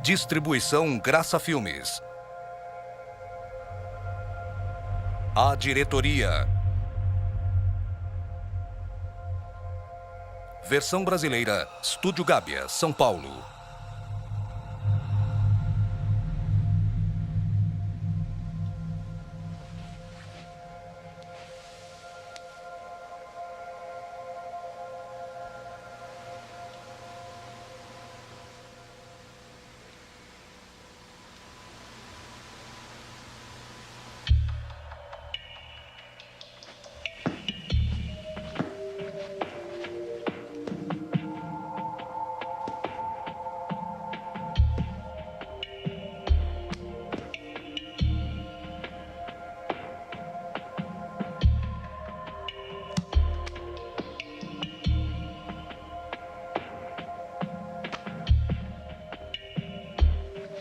Distribuição Graça Filmes. A diretoria. Versão brasileira, Estúdio Gábia, São Paulo.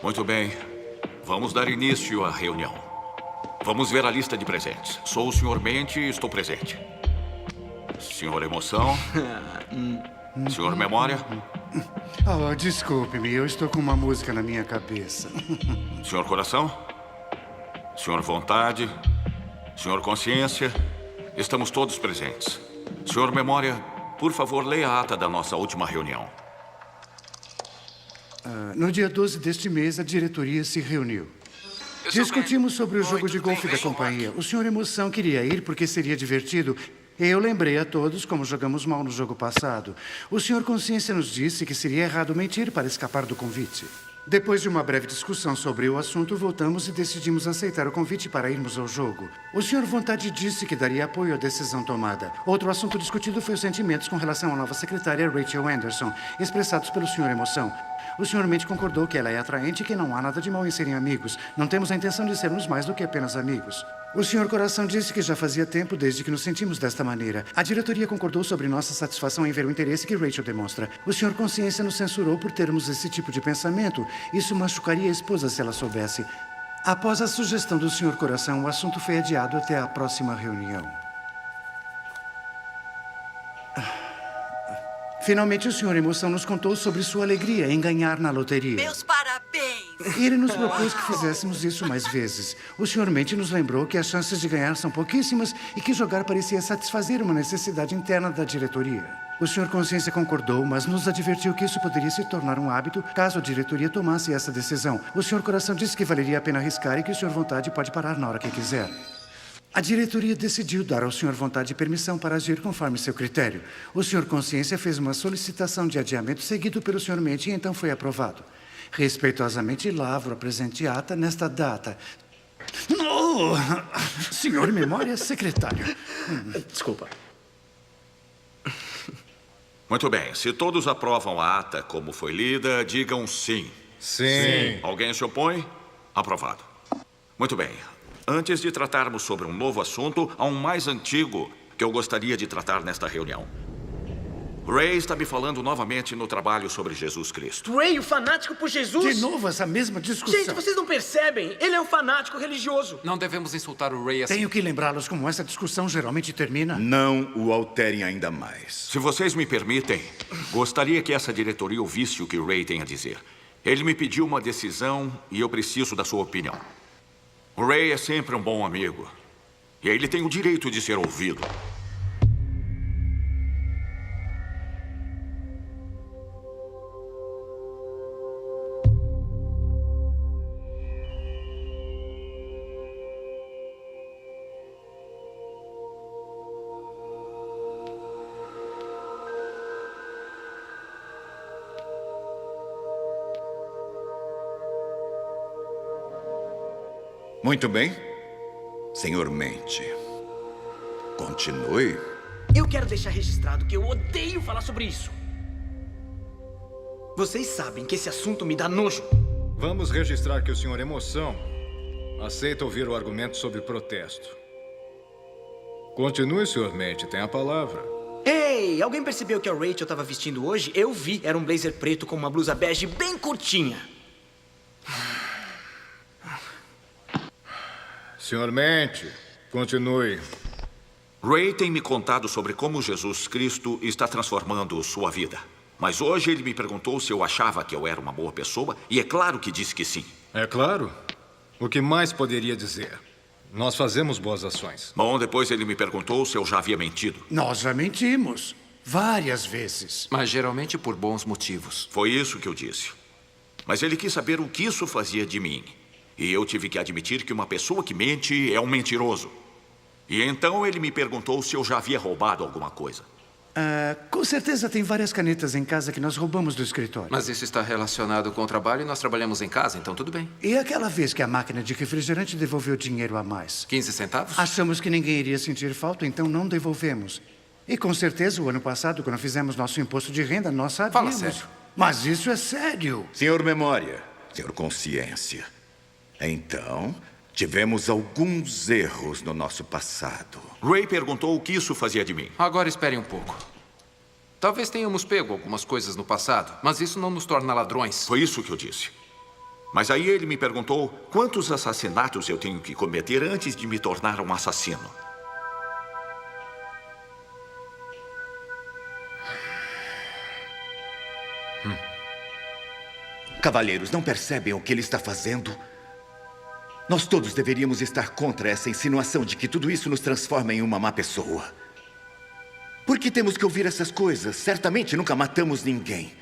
Muito bem. Vamos dar início à reunião. Vamos ver a lista de presentes. Sou o Sr. Mente e estou presente. Sr. Emoção? Sr. Memória? Oh, desculpe-me, eu estou com uma música na minha cabeça. Sr. Coração? Sr. Vontade? Sr. Consciência? Estamos todos presentes. Sr. Memória, por favor, leia a ata da nossa última reunião. No dia 12 deste mês, a diretoria se reuniu. Discutimos sobre o jogo de golfe da companhia. O Sr. Emoção queria ir porque seria divertido. E eu lembrei a todos como jogamos mal no jogo passado. O Sr. Consciência nos disse que seria errado mentir para escapar do convite. Depois de uma breve discussão sobre o assunto, voltamos e decidimos aceitar o convite para irmos ao jogo. O Sr. Vontade disse que daria apoio à decisão tomada. Outro assunto discutido foi os sentimentos com relação à nova secretária Rachel Anderson, expressados pelo Sr. Emoção. O Sr. Mente concordou que ela é atraente e que não há nada de mal em serem amigos. Não temos a intenção de sermos mais do que apenas amigos. O Sr. Coração disse que já fazia tempo desde que nos sentimos desta maneira. A diretoria concordou sobre nossa satisfação em ver o interesse que Rachel demonstra. O Sr. Consciência nos censurou por termos esse tipo de pensamento. Isso machucaria a esposa se ela soubesse. Após a sugestão do Sr. Coração, o assunto foi adiado até a próxima reunião. Finalmente, o Sr. Emoção nos contou sobre sua alegria em ganhar na loteria. Meus parabéns! E ele nos propôs que fizéssemos isso mais vezes. O Sr. Mente nos lembrou que as chances de ganhar são pouquíssimas e que jogar parecia satisfazer uma necessidade interna da diretoria. O Sr. Consciência concordou, mas nos advertiu que isso poderia se tornar um hábito caso a diretoria tomasse essa decisão. O Sr. Coração disse que valeria a pena arriscar e que o Sr. Vontade pode parar na hora que quiser. A diretoria decidiu dar ao Sr. Vontade permissão para agir conforme seu critério. O Sr. Consciência fez uma solicitação de adiamento seguido pelo Sr. Mente e então foi aprovado. Respeitosamente, lavro a presente ata nesta data. Oh, Sr. Memória, secretário. Desculpa. Muito bem. Se todos aprovam a ata como foi lida, digam sim. Sim. Alguém se opõe? Aprovado. Muito bem. Antes de tratarmos sobre um novo assunto, há um mais antigo que eu gostaria de tratar nesta reunião. Ray está me falando novamente no trabalho sobre Jesus Cristo. Ray, o fanático por Jesus? De novo essa mesma discussão. Gente, vocês não percebem? Ele é um fanático religioso. Não devemos insultar o Ray assim. Tenho que lembrá-los como essa discussão geralmente termina. Não o alterem ainda mais. Se vocês me permitem, gostaria que essa diretoria ouvisse o que o Ray tem a dizer. Ele me pediu uma decisão e eu preciso da sua opinião. O Ray é sempre um bom amigo. E ele tem o direito de ser ouvido. Muito bem. Senhor Mente, continue. Eu quero deixar registrado que eu odeio falar sobre isso. Vocês sabem que esse assunto me dá nojo. Vamos registrar que o Sr. Emoção aceita ouvir o argumento sobre protesto. Continue, Sr. Mente, tem a palavra. Ei, alguém percebeu que a Rachel estava vestindo hoje? Eu vi, era um blazer preto com uma blusa bege bem curtinha. Sr. Mente, continue. Ray tem me contado sobre como Jesus Cristo está transformando sua vida. Mas hoje ele me perguntou se eu achava que eu era uma boa pessoa, e é claro que disse que sim. É claro. O que mais poderia dizer? Nós fazemos boas ações. Bom, depois ele me perguntou se eu já havia mentido. Nós já mentimos. Várias vezes. Mas geralmente por bons motivos. Foi isso que eu disse. Mas ele quis saber o que isso fazia de mim. E eu tive que admitir que uma pessoa que mente é um mentiroso. E então ele me perguntou se eu já havia roubado alguma coisa. Com certeza tem várias canetas em casa que nós roubamos do escritório. Mas isso está relacionado com o trabalho e nós trabalhamos em casa, então tudo bem. E aquela vez que a máquina de refrigerante devolveu dinheiro a mais? 15 centavos? Achamos que ninguém iria sentir falta, então não devolvemos. E com certeza o ano passado, quando fizemos nosso imposto de renda, nós sabíamos. Fala sério. Mas isso é sério. Senhor Memória, senhor Consciência. Então, tivemos alguns erros no nosso passado. Ray perguntou o que isso fazia de mim. Agora espere um pouco. Talvez tenhamos pego algumas coisas no passado, mas isso não nos torna ladrões. Foi isso que eu disse. Mas aí ele me perguntou quantos assassinatos eu tenho que cometer antes de me tornar um assassino. Cavalheiros, não percebem o que ele está fazendo? Nós todos deveríamos estar contra essa insinuação de que tudo isso nos transforma em uma má pessoa. Por que temos que ouvir essas coisas? Certamente nunca matamos ninguém.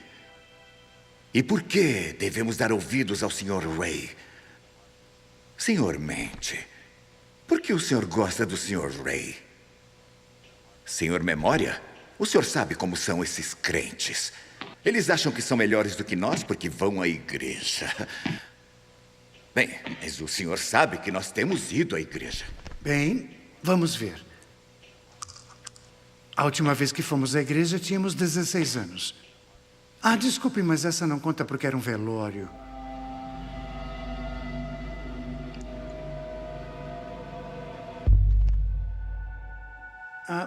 E por que devemos dar ouvidos ao Sr. Ray? Senhor Mente, por que o senhor gosta do Sr. Ray? Senhor Memória, o senhor sabe como são esses crentes. Eles acham que são melhores do que nós porque vão à igreja. Bem, mas o senhor sabe que nós temos ido à igreja. Bem, vamos ver. A última vez que fomos à igreja, tínhamos 16 anos. Desculpe, mas essa não conta porque era um velório.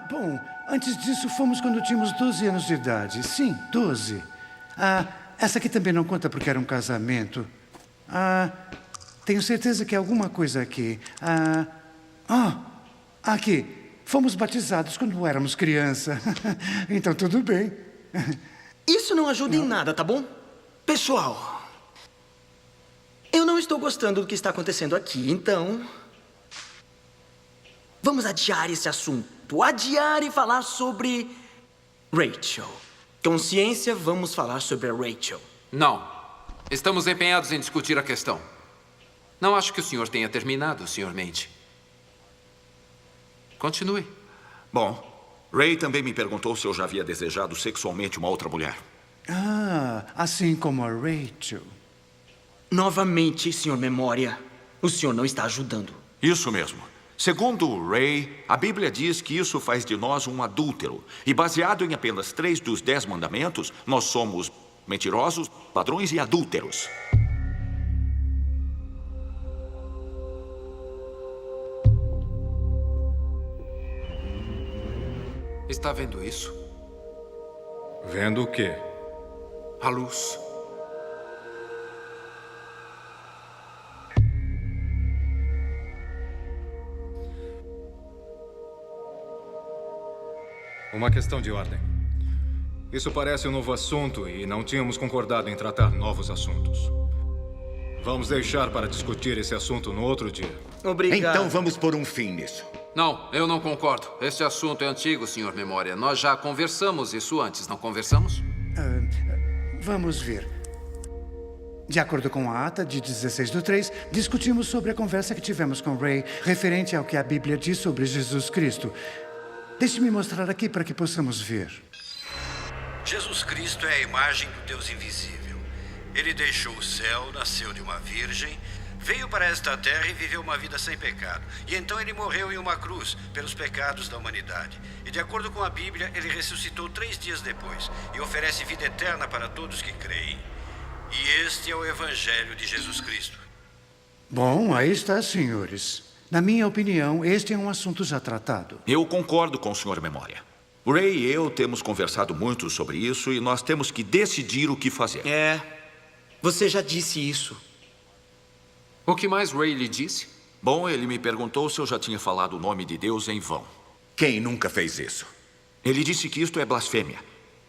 Bom, antes disso fomos quando tínhamos 12 anos de idade. Sim, 12. Essa aqui também não conta porque era um casamento. Tenho certeza que é alguma coisa aqui. Aqui. Fomos batizados quando éramos criança. Então tudo bem. Isso não ajuda em nada, tá bom? Pessoal, eu não estou gostando do que está acontecendo aqui, então... Vamos adiar esse assunto. Adiar e falar sobre Rachel. Consciência, vamos falar sobre a Rachel. Não. Estamos empenhados em discutir a questão. Não acho que o senhor tenha terminado, Sr. Mente. Continue. Bom, Ray também me perguntou se eu já havia desejado sexualmente uma outra mulher. Assim como a Rachel. Novamente, Sr. Memória, o senhor não está ajudando. Isso mesmo. Segundo Ray, a Bíblia diz que isso faz de nós um adúltero. E baseado em apenas 3 dos 10 mandamentos, nós somos mentirosos, ladrões e adúlteros. Está vendo isso? Vendo o quê? A luz. Uma questão de ordem. Isso parece um novo assunto e não tínhamos concordado em tratar novos assuntos. Vamos deixar para discutir esse assunto no outro dia. Obrigado. Então vamos pôr um fim nisso. Não, eu não concordo. Este assunto é antigo, Sr. Memória. Nós já conversamos isso antes, não conversamos? Vamos ver. De acordo com a ata de 16/3, discutimos sobre a conversa que tivemos com Ray referente ao que a Bíblia diz sobre Jesus Cristo. Deixe-me mostrar aqui para que possamos ver. Jesus Cristo é a imagem do Deus invisível. Ele deixou o céu, nasceu de uma virgem, veio para esta terra e viveu uma vida sem pecado. E então ele morreu em uma cruz pelos pecados da humanidade. E de acordo com a Bíblia, ele ressuscitou 3 dias depois e oferece vida eterna para todos que creem. E este é o Evangelho de Jesus Cristo. Bom, aí está, senhores. Na minha opinião, este é um assunto já tratado. Eu concordo com o Sr. Memória. Ray e eu temos conversado muito sobre isso e nós temos que decidir o que fazer. Você já disse isso. O que mais Ray lhe disse? Bom, ele me perguntou se eu já tinha falado o nome de Deus em vão. Quem nunca fez isso? Ele disse que isto é blasfêmia.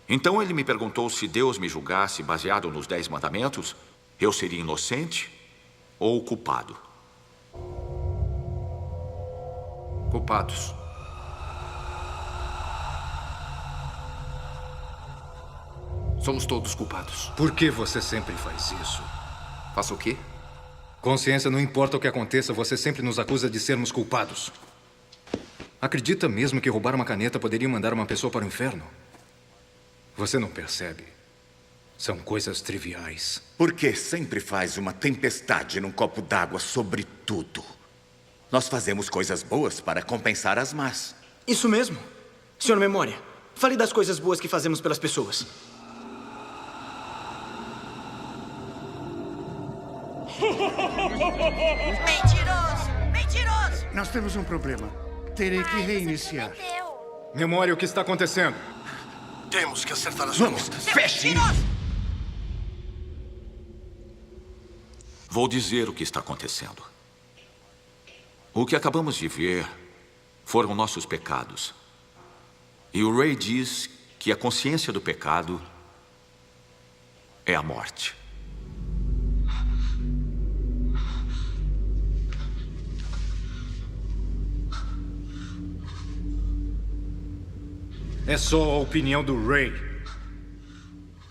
Então ele me perguntou se Deus me julgasse baseado nos 10 mandamentos, eu seria inocente ou culpado. Culpados. Somos todos culpados. Por que você sempre faz isso? Faça o quê? Consciência, não importa o que aconteça, você sempre nos acusa de sermos culpados. Acredita mesmo que roubar uma caneta poderia mandar uma pessoa para o inferno? Você não percebe. São coisas triviais. Por que sempre faz uma tempestade num copo d'água sobre tudo? Nós fazemos coisas boas para compensar as más. Isso mesmo. Senhor Memória, fale das coisas boas que fazemos pelas pessoas. Mentiroso! Mentiroso! Nós temos um problema. Terei que reiniciar. Memória, o que está acontecendo? Temos que acertar as Vamos, contas. feche! Vou dizer o que está acontecendo. O que acabamos de ver foram nossos pecados. E o Ray diz que a consciência do pecado é a morte. É só a opinião do Ray.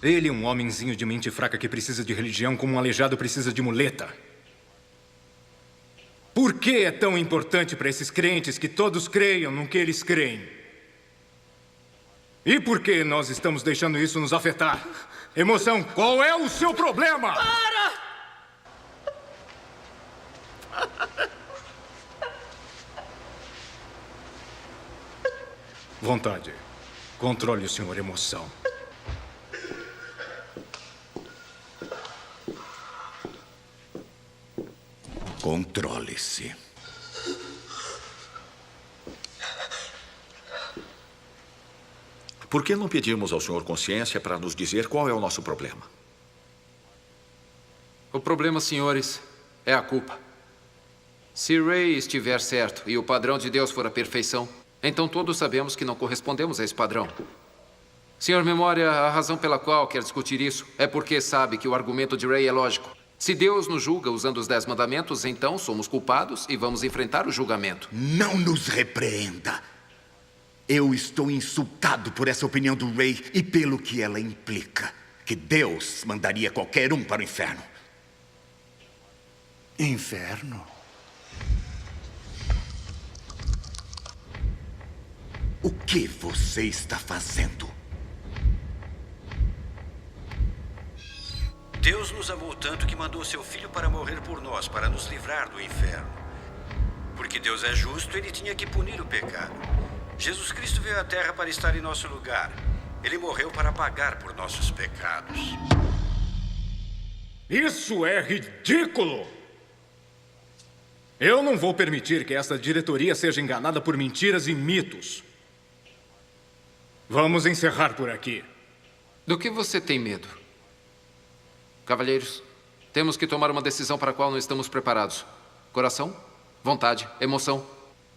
Ele é um homenzinho de mente fraca que precisa de religião como um aleijado precisa de muleta. Por que é tão importante para esses crentes que todos creiam no que eles creem? E por que nós estamos deixando isso nos afetar? Emoção, qual é o seu problema? Para! Vontade. Controle o senhor Emoção. Controle-se. Por que não pedimos ao Senhor Consciência para nos dizer qual é o nosso problema? O problema, senhores, é a culpa. Se Ray estiver certo e o padrão de Deus for a perfeição, então todos sabemos que não correspondemos a esse padrão. Senhor Memória, a razão pela qual quer discutir isso é porque sabe que o argumento de Ray é lógico. Se Deus nos julga usando os 10 mandamentos, então somos culpados e vamos enfrentar o julgamento. Não nos repreenda. Eu estou insultado por essa opinião do Ray e pelo que ela implica. Que Deus mandaria qualquer um para o inferno. Inferno? O que você está fazendo? Deus nos amou tanto que mandou seu filho para morrer por nós, para nos livrar do inferno. Porque Deus é justo, ele tinha que punir o pecado. Jesus Cristo veio à Terra para estar em nosso lugar. Ele morreu para pagar por nossos pecados. Isso é ridículo! Eu não vou permitir que esta diretoria seja enganada por mentiras e mitos. Vamos encerrar por aqui. Do que você tem medo? Cavalheiros, temos que tomar uma decisão para a qual não estamos preparados. Coração, vontade, emoção.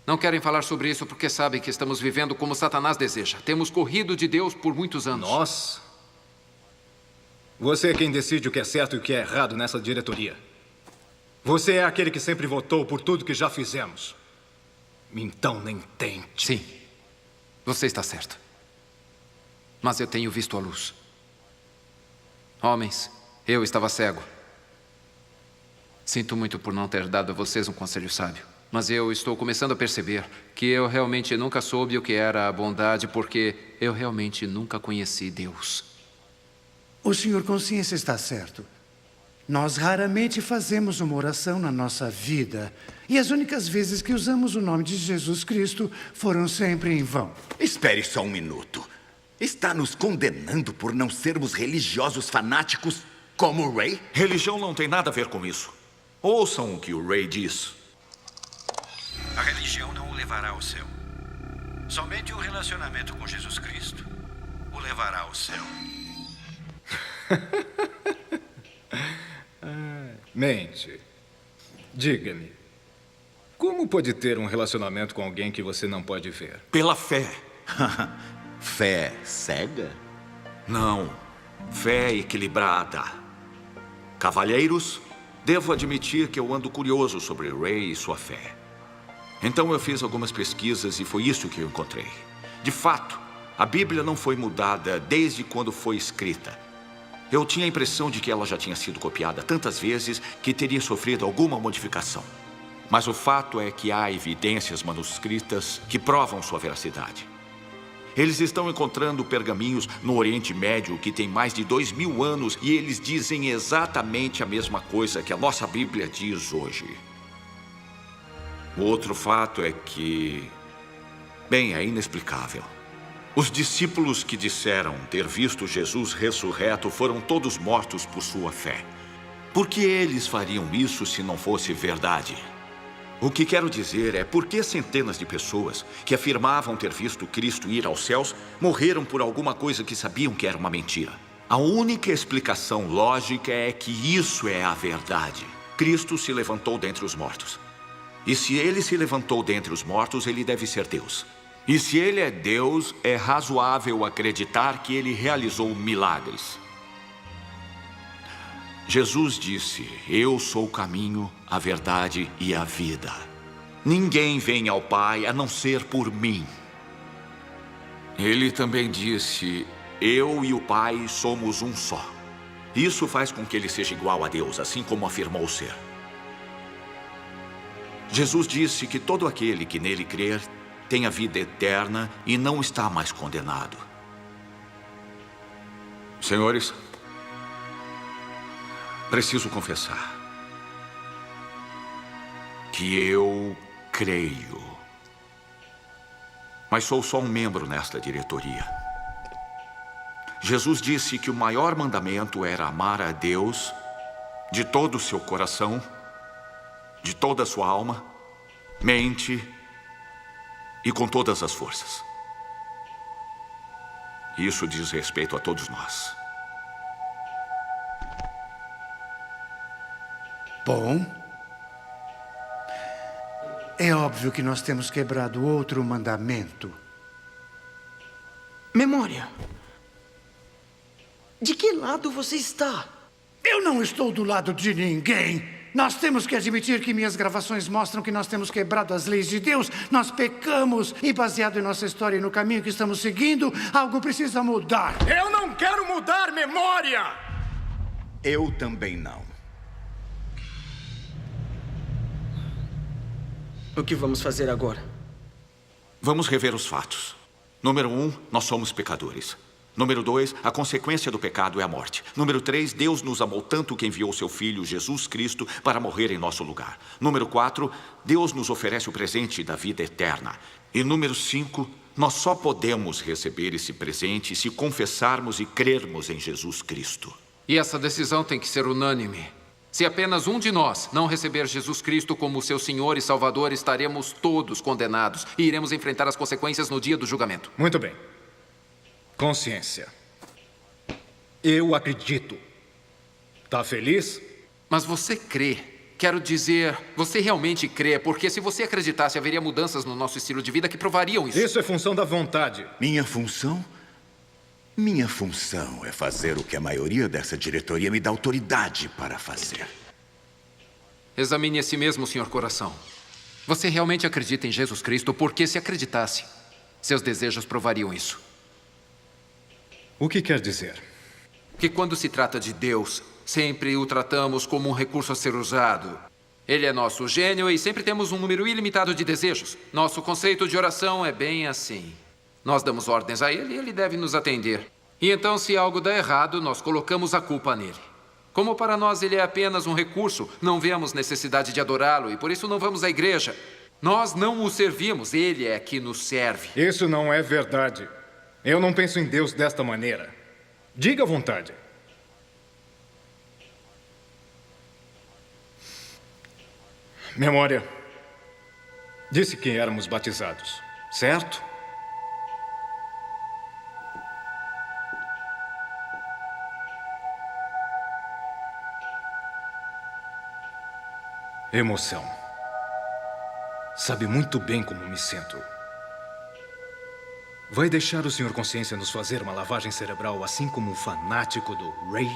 Não querem falar sobre isso porque sabem que estamos vivendo como Satanás deseja. Temos corrido de Deus por muitos anos. Nós? Você é quem decide o que é certo e o que é errado nessa diretoria. Você é aquele que sempre votou por tudo que já fizemos. Então nem tente. Sim, você está certo. Mas eu tenho visto a luz. Homens, eu estava cego. Sinto muito por não ter dado a vocês um conselho sábio. Mas eu estou começando a perceber que eu realmente nunca soube o que era a bondade porque eu realmente nunca conheci Deus. O senhor Consciência está certo. Nós raramente fazemos uma oração na nossa vida. E as únicas vezes que usamos o nome de Jesus Cristo foram sempre em vão. Espere só um minuto. Está nos condenando por não sermos religiosos fanáticos como o Ray? Religião não tem nada a ver com isso. Ouçam o que o Ray diz. A religião não o levará ao céu. Somente um relacionamento com Jesus Cristo o levará ao céu. Mente, diga-me, como pode ter um relacionamento com alguém que você não pode ver? Pela fé. Fé cega? Não. Fé equilibrada. Cavalheiros, devo admitir que eu ando curioso sobre Ray e sua fé. Então eu fiz algumas pesquisas e foi isso que eu encontrei. De fato, a Bíblia não foi mudada desde quando foi escrita. Eu tinha a impressão de que ela já tinha sido copiada tantas vezes que teria sofrido alguma modificação. Mas o fato é que há evidências manuscritas que provam sua veracidade. Eles estão encontrando pergaminhos no Oriente Médio que têm mais de 2000 anos e eles dizem exatamente a mesma coisa que a nossa Bíblia diz hoje. O outro fato é que, bem, é inexplicável. Os discípulos que disseram ter visto Jesus ressurreto foram todos mortos por sua fé. Por que eles fariam isso se não fosse verdade? O que quero dizer é por que centenas de pessoas que afirmavam ter visto Cristo ir aos céus morreram por alguma coisa que sabiam que era uma mentira. A única explicação lógica é que isso é a verdade. Cristo se levantou dentre os mortos. E se ele se levantou dentre os mortos, ele deve ser Deus. E se ele é Deus, é razoável acreditar que ele realizou milagres. Jesus disse: eu sou o caminho, a verdade e a vida. Ninguém vem ao Pai a não ser por mim. Ele também disse: eu e o Pai somos um só. Isso faz com que ele seja igual a Deus, assim como afirmou ser. Jesus disse que todo aquele que nele crer tem a vida eterna e não está mais condenado. Senhores, preciso confessar que eu creio, mas sou só um membro nesta diretoria. Jesus disse que o maior mandamento era amar a Deus de todo o seu coração, de toda a sua alma, mente e com todas as forças. Isso diz respeito a todos nós. Bom, é óbvio que nós temos quebrado outro mandamento. Memória. De que lado você está? Eu não estou do lado de ninguém. Nós temos que admitir que minhas gravações mostram que nós temos quebrado as leis de Deus. Nós pecamos e, baseado em nossa história e no caminho que estamos seguindo, algo precisa mudar. Eu não quero mudar, Memória! Eu também não. O que vamos fazer agora? Vamos rever os fatos. Número 1, nós somos pecadores. Número 2, a consequência do pecado é a morte. Número 3, Deus nos amou tanto que enviou seu Filho, Jesus Cristo, para morrer em nosso lugar. Número 4, Deus nos oferece o presente da vida eterna. E número 5, nós só podemos receber esse presente se confessarmos e crermos em Jesus Cristo. E essa decisão tem que ser unânime. Se apenas um de nós não receber Jesus Cristo como seu Senhor e Salvador, estaremos todos condenados e iremos enfrentar as consequências no dia do julgamento. Muito bem. Consciência. Eu acredito. Tá feliz? Mas você crê. Quero dizer, você realmente crê, porque se você acreditasse, haveria mudanças no nosso estilo de vida que provariam isso. Isso é função da vontade. Minha função? Minha função é fazer o que a maioria dessa diretoria me dá autoridade para fazer. Examine a si mesmo, Senhor Coração. Você realmente acredita em Jesus Cristo? Porque se acreditasse, seus desejos provariam isso. O que quer dizer? Que quando se trata de Deus, sempre o tratamos como um recurso a ser usado. Ele é nosso gênio e sempre temos um número ilimitado de desejos. Nosso conceito de oração é bem assim. Nós damos ordens a ele e ele deve nos atender. E então, se algo dá errado, nós colocamos a culpa nele. Como para nós ele é apenas um recurso, não vemos necessidade de adorá-lo e por isso não vamos à igreja. Nós não o servimos, ele é que nos serve. Isso não é verdade. Eu não penso em Deus desta maneira. Diga à vontade. Memória. Disse que éramos batizados, certo? Emoção. Sabe muito bem como me sinto. Vai deixar o Sr. Consciência nos fazer uma lavagem cerebral assim como um fanático do Ray?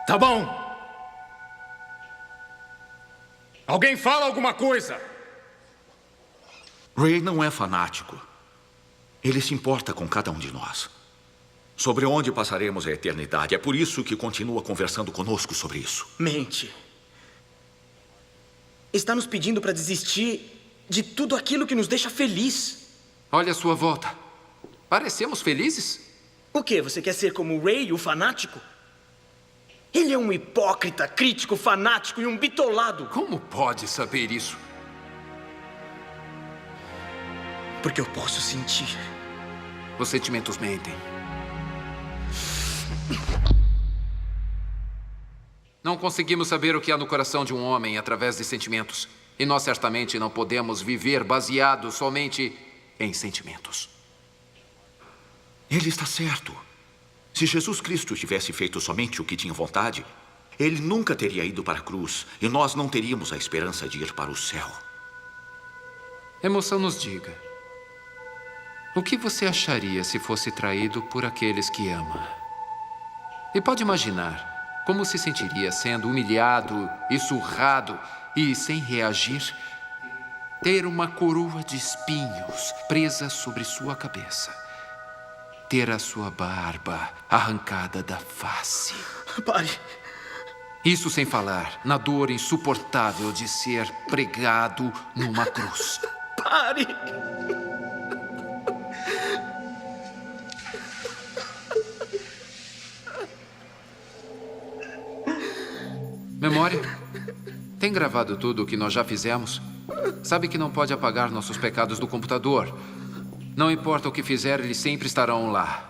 Tá bom! Alguém fala alguma coisa! Ray não é fanático. Ele se importa com cada um de nós. Sobre onde passaremos a eternidade. É por isso que continua conversando conosco sobre isso. Mente. Está nos pedindo para desistir de tudo aquilo que nos deixa feliz. Olha a sua volta. Parecemos felizes? O quê? Você quer ser como o Ray, o fanático? Ele é um hipócrita, crítico, fanático e um bitolado. Como pode saber isso? Porque eu posso sentir. Os sentimentos mentem. Não conseguimos saber o que há no coração de um homem através de sentimentos. E nós certamente não podemos viver baseados somente em sentimentos. Ele está certo. Se Jesus Cristo tivesse feito somente o que tinha vontade, ele nunca teria ido para a cruz e nós não teríamos a esperança de ir para o céu. Emoção, nos diga. O que você acharia se fosse traído por aqueles que ama? E pode imaginar como se sentiria sendo humilhado e surrado e sem reagir? Ter uma coroa de espinhos presa sobre sua cabeça. Ter a sua barba arrancada da face. Pare. Isso sem falar na dor insuportável de ser pregado numa cruz. Pare! Memória? Tem gravado tudo o que nós já fizemos? Sabe que não pode apagar nossos pecados do computador. Não importa o que fizer, eles sempre estarão lá.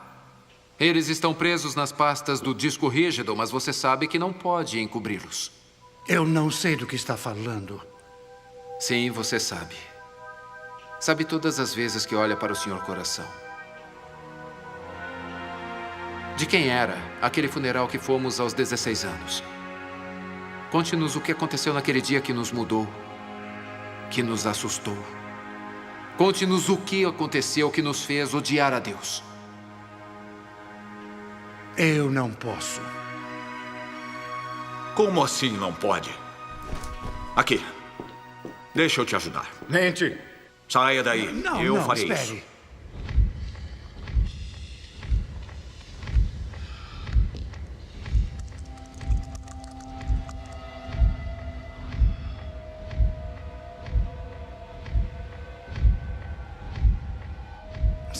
Eles estão presos nas pastas do disco rígido, mas você sabe que não pode encobri-los. Eu não sei do que está falando. Sim, você sabe. Sabe todas as vezes que olha para o Senhor Coração. De quem era aquele funeral que fomos aos 16 anos? Conte-nos o que aconteceu naquele dia que nos mudou, que nos assustou. Conte-nos o que aconteceu que nos fez odiar a Deus. Eu não posso. Como assim não pode? Aqui. Deixa eu te ajudar. Mente! Saia daí. Eu farei espere. isso.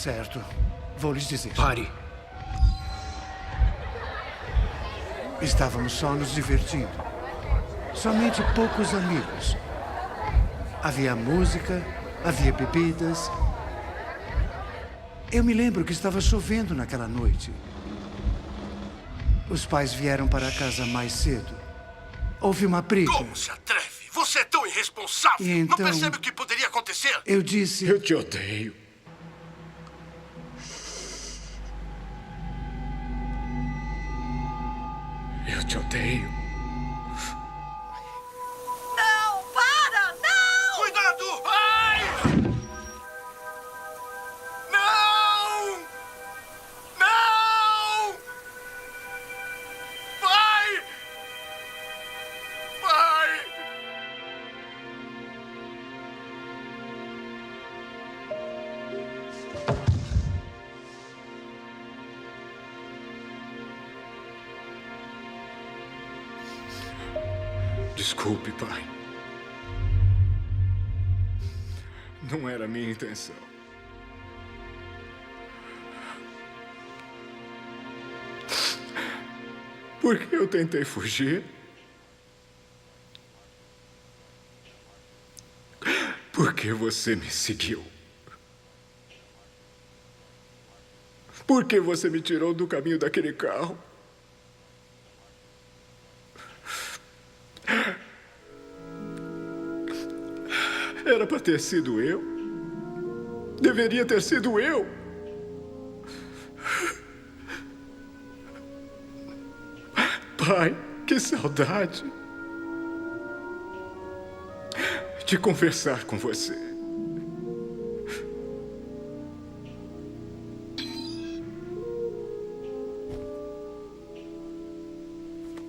Certo. Vou lhes dizer. Pare! Estávamos só nos divertindo. Somente poucos amigos. Havia música, havia bebidas. Eu me lembro que estava chovendo naquela noite. Os pais vieram para casa mais cedo. Houve uma briga. Como se atreve? Você é tão irresponsável. E então, não percebe o que poderia acontecer? Eu disse... Eu te odeio. Eu te odeio. Não, para! Não! Cuidado! Ai! Não! Não! Pai! Pai! Desculpe, pai. Não era a minha intenção. Porque eu tentei fugir. Porque você me seguiu. Porque você me tirou do caminho daquele carro. Era para ter sido eu. Deveria ter sido eu. Pai, que saudade de conversar com você.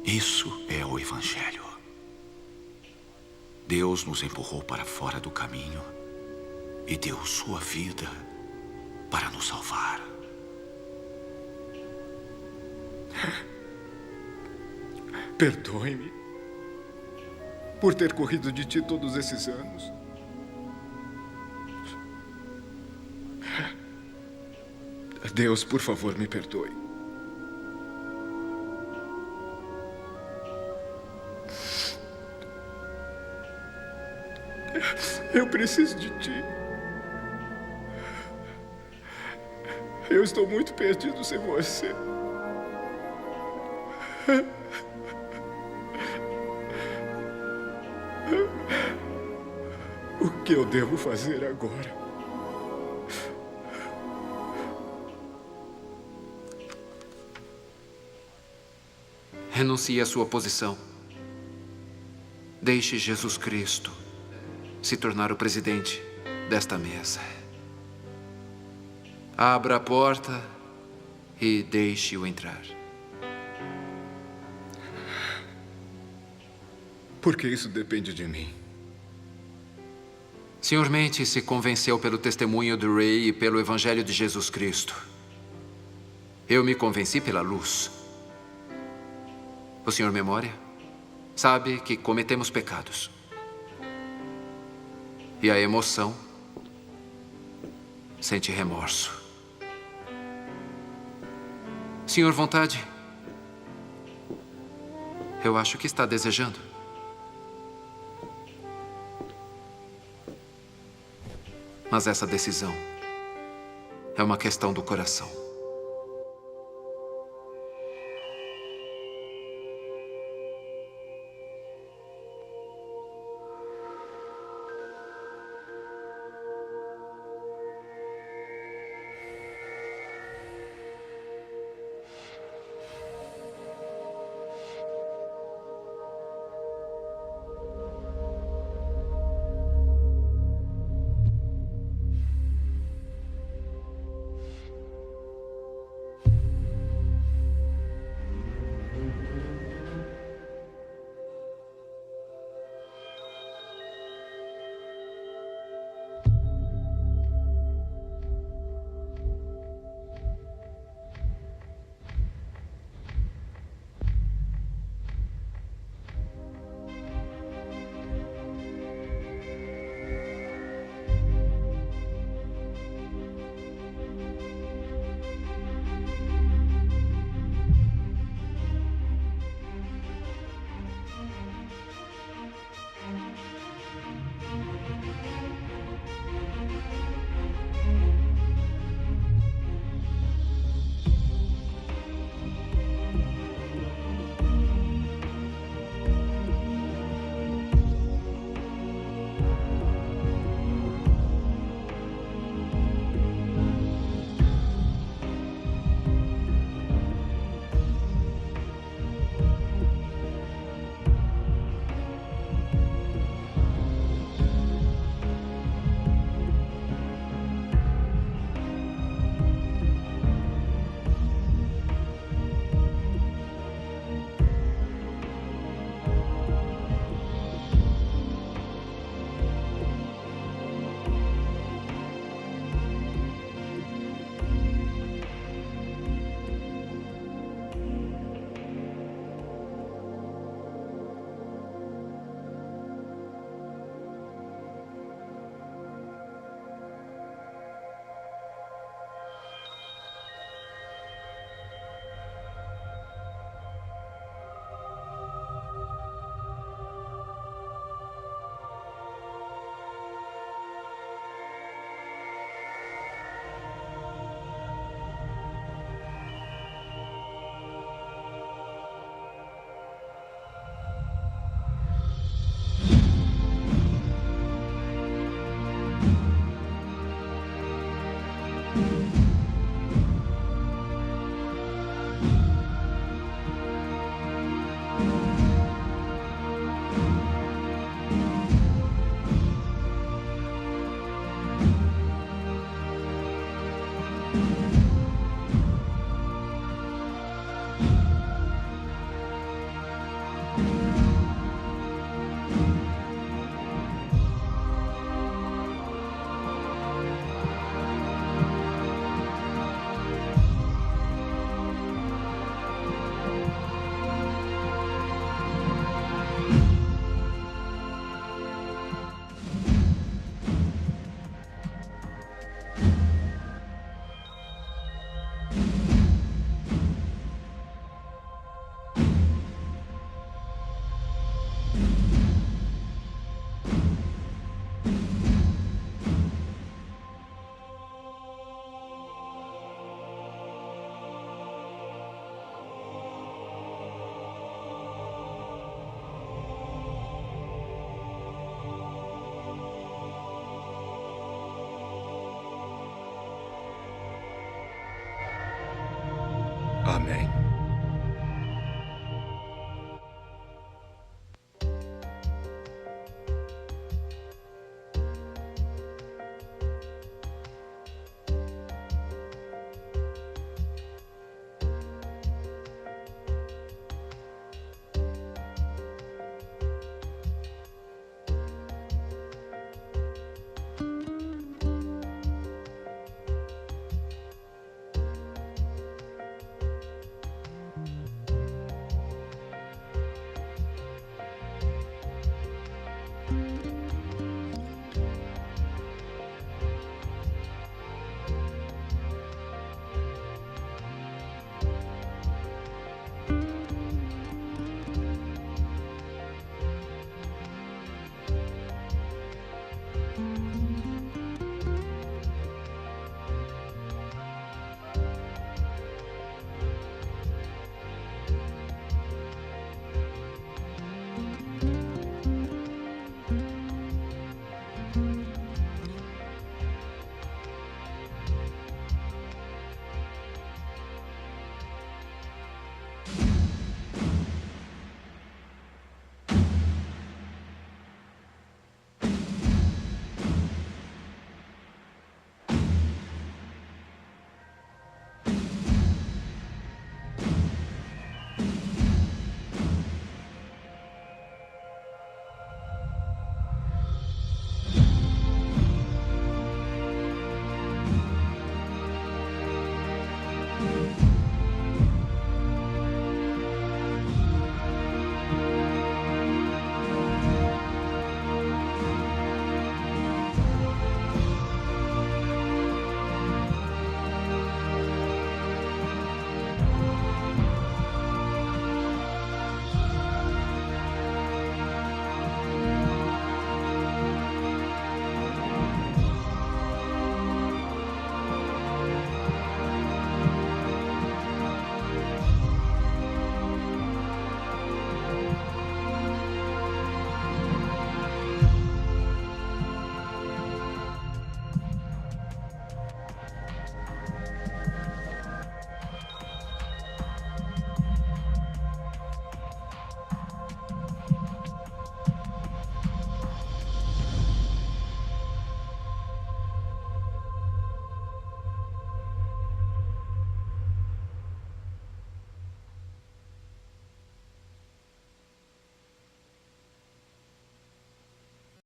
Isso é o Evangelho. Deus nos empurrou para fora do caminho e deu sua vida para nos salvar. Perdoe-me por ter corrido de ti todos esses anos. Deus, por favor, me perdoe. Eu preciso de ti. Eu estou muito perdido sem você. O que eu devo fazer agora? Renuncie à sua posição. Deixe Jesus Cristo se tornar o presidente desta mesa. Abra a porta e deixe-o entrar. Porque isso depende de mim. Sr. Mente se convenceu pelo testemunho do Ray e pelo Evangelho de Jesus Cristo. Eu me convenci pela luz. O Sr. Memória sabe que cometemos pecados. E a emoção sente remorso. Sr. Vontade, eu acho que está desejando. Mas essa decisão é uma questão do coração. Amém.